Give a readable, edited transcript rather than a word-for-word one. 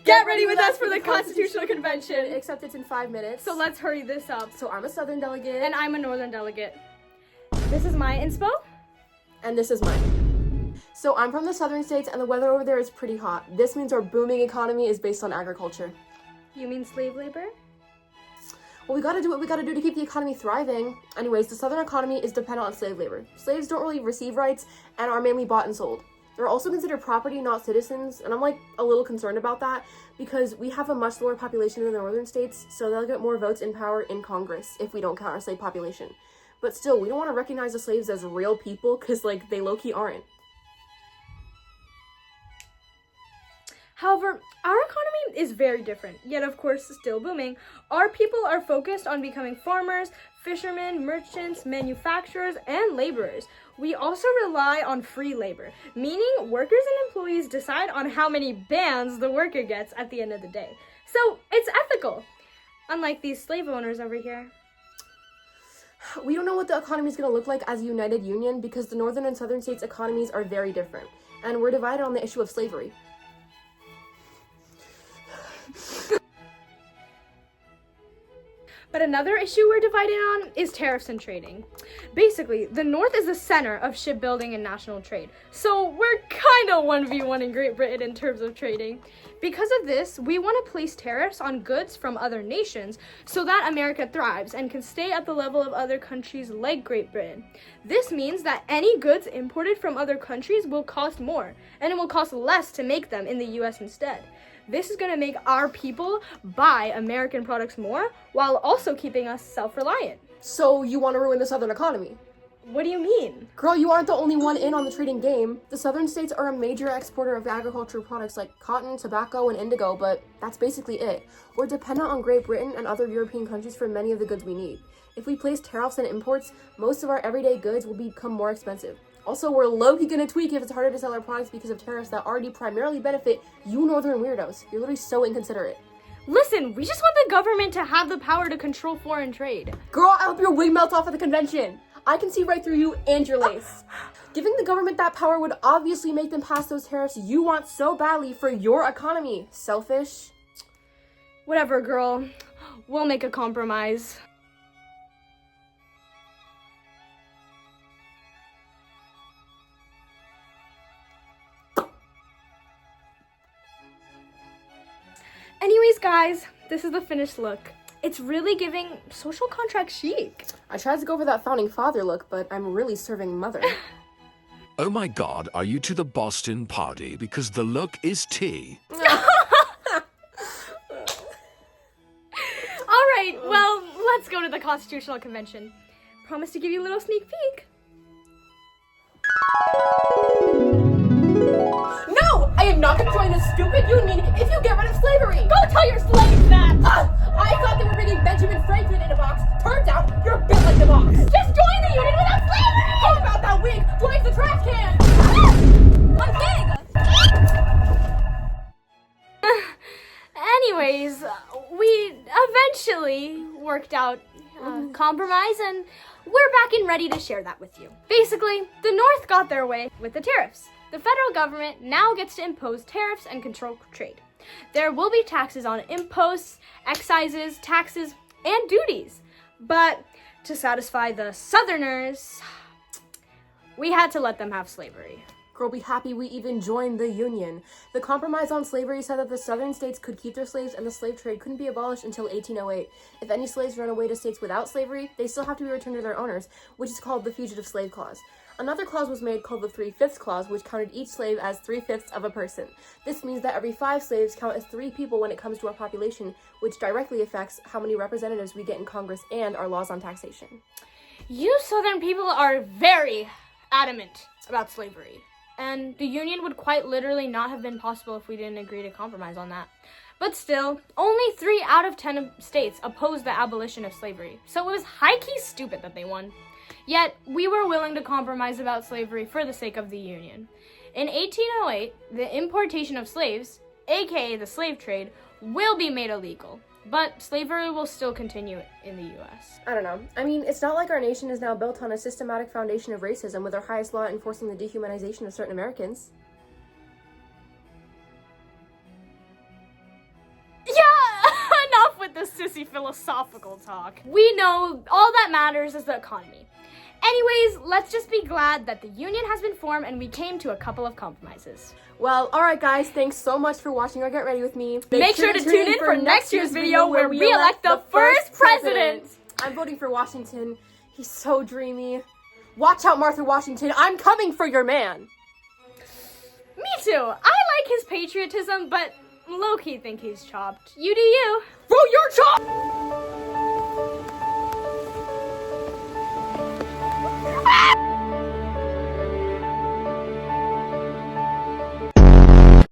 Get ready with us for the Constitutional Convention. Except it's in 5 minutes. So let's hurry this up. So I'm a Southern delegate. And I'm a Northern delegate. This is my inspo. And this is mine. So I'm from the Southern states and the weather over there is pretty hot. This means our booming economy is based on agriculture. You mean slave labor? Well, we gotta do what we gotta do to keep the economy thriving. Anyways, the Southern economy is dependent on slave labor. Slaves don't really receive rights and are mainly bought and sold. They're also considered property, not citizens, and I'm a little concerned about that because we have a much lower population than the northern states, so they'll get more votes in power in Congress if we don't count our slave population. But still, we don't want to recognize the slaves as real people because, they low-key aren't. However, our economy is very different, yet of course still booming. Our people are focused on becoming farmers, fishermen, merchants, manufacturers, and laborers. We also rely on free labor, meaning workers and employees decide on how many bands the worker gets at the end of the day. So it's ethical, unlike these slave owners over here. We don't know what the economy is going to look like as a united union because the northern and southern states' economies are very different, and we're divided on the issue of slavery. But another issue we're divided on is tariffs and trading. Basically, the North is the center of shipbuilding and national trade, so we're kind of 1v1 in Great Britain in terms of trading. Because of this, we want to place tariffs on goods from other nations so that America thrives and can stay at the level of other countries like Great Britain. This means that any goods imported from other countries will cost more, and it will cost less to make them in the US instead. This is going to make our people buy American products more while also keeping us self-reliant. So you want to ruin the southern economy? What do you mean? Girl, you aren't the only one in on the trading game. The southern states are a major exporter of agricultural products like cotton, tobacco, and indigo, but that's basically it. We're dependent on Great Britain and other European countries for many of the goods we need. If we place tariffs on imports, most of our everyday goods will become more expensive. Also, we're low-key gonna tweak if it's harder to sell our products because of tariffs that already primarily benefit you northern weirdos. You're literally so inconsiderate. Listen, we just want the government to have the power to control foreign trade. Girl, I hope your wig melts off at the convention. I can see right through you and your lace. Giving the government that power would obviously make them pass those tariffs you want so badly for your economy. Selfish. Whatever, girl. We'll make a compromise. Anyways, guys, this is the finished look. It's really giving social contract chic. I tried to go for that founding father look, but I'm really serving mother. Oh my god, are you to the Boston party? Because the look is tea. Alright, well, let's go to the Constitutional Convention. Promise to give you a little sneak peek. No! I am not going to join this stupid union if you get rid of slavery! Go tell your slaves that! I thought they were bringing Benjamin Franklin in a box. Turns out you're built like the box. Just join the union without slavery! How about that wig? Join the trash can! My wig! Anyways, we eventually worked out a compromise and we're back and ready to share that with you. Basically, the North got their way with the tariffs. The federal government now gets to impose tariffs and control trade. There will be taxes on imposts, excises, taxes, and duties. But to satisfy the Southerners, we had to let them have slavery. Girl, be happy we even joined the union. The compromise on slavery said that the southern states could keep their slaves and the slave trade couldn't be abolished until 1808. If any slaves run away to states without slavery, they still have to be returned to their owners, which is called the Fugitive Slave Clause. Another clause was made called the 3/5 clause, which counted each slave as 3/5 of a person. This means that every 5 slaves count as 3 people when it comes to our population, which directly affects how many representatives we get in Congress and our laws on taxation. You Southern people are very adamant about slavery. And the union would quite literally not have been possible if we didn't agree to compromise on that. But still, only 3 out of 10 states opposed the abolition of slavery, so it was high-key stupid that they won. Yet, we were willing to compromise about slavery for the sake of the Union. In 1808, the importation of slaves, aka the slave trade, will be made illegal, but slavery will still continue in the US. I don't know. I mean, it's not like our nation is now built on a systematic foundation of racism with our highest law enforcing the dehumanization of certain Americans. this sissy philosophical talk. We know all that matters is the economy. Anyways, let's just be glad that the union has been formed and we came to a couple of compromises. Well, alright guys, thanks so much for watching our Get Ready With Me. Make sure to tune in for next year's video where we elect the first president. I'm voting for Washington. He's so dreamy. Watch out, Martha Washington. I'm coming for your man. Me too. I like his patriotism, but low-key think he's chopped. You do you. Throw